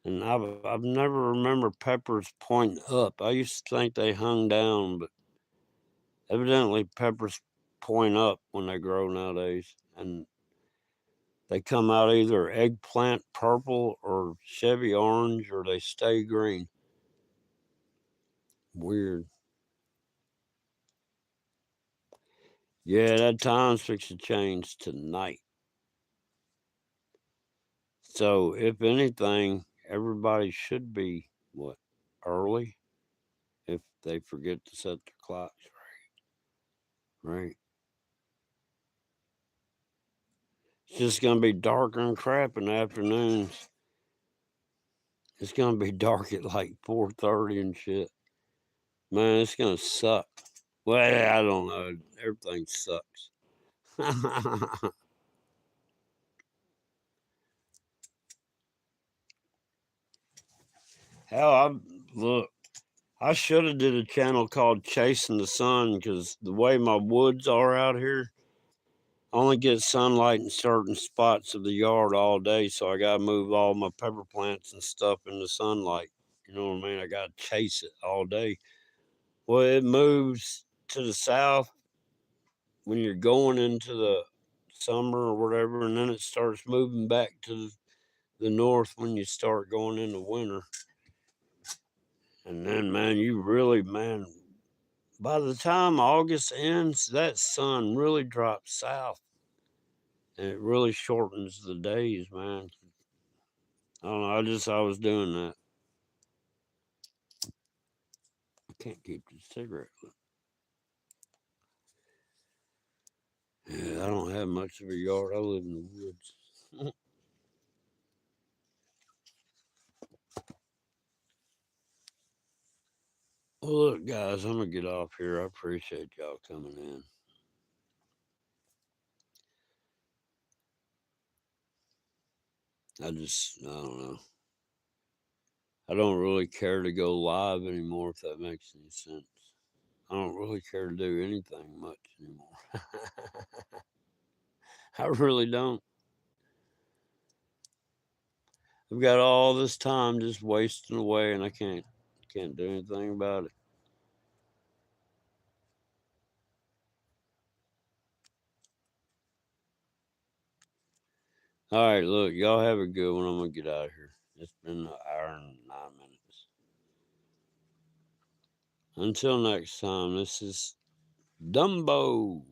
S1: And I've never remember peppers pointing up. I used to think they hung down, but evidently peppers point up when they grow nowadays. And they come out either eggplant purple or Chevy orange, or they stay green. Weird. Yeah, that time's fixing to change tonight. So, if anything, everybody should be what, early if they forget to set their clocks right. It's just gonna be darker and crap in the afternoons. It's gonna be dark at like 4:30 and shit. Man, it's gonna suck. Well, I don't know. Everything sucks. Hell, look. I should have did a channel called Chasing the Sun, because the way my woods are out here, I only get sunlight in certain spots of the yard all day, so I gotta move all my pepper plants and stuff in the sunlight. You know what I mean? I gotta chase it all day. Well, it moves to the south when you're going into the summer or whatever, and then it starts moving back to the north when you start going into winter. And then, man, by the time August ends, that sun really drops south, and it really shortens the days, man. I don't know. I was doing that. I can't keep the cigarette. Yeah, I don't have much of a yard. I live in the woods. Well, look, guys, I'm gonna get off here. I appreciate y'all coming in. I don't know. I don't really care to go live anymore, if that makes any sense. I don't really care to do anything much anymore. I really don't. I've got all this time just wasting away, and I can't do anything about it. All right, look, y'all have a good one. I'm gonna get out of here. It's been an hour and 9 minutes. Until next time, this is Dumbo.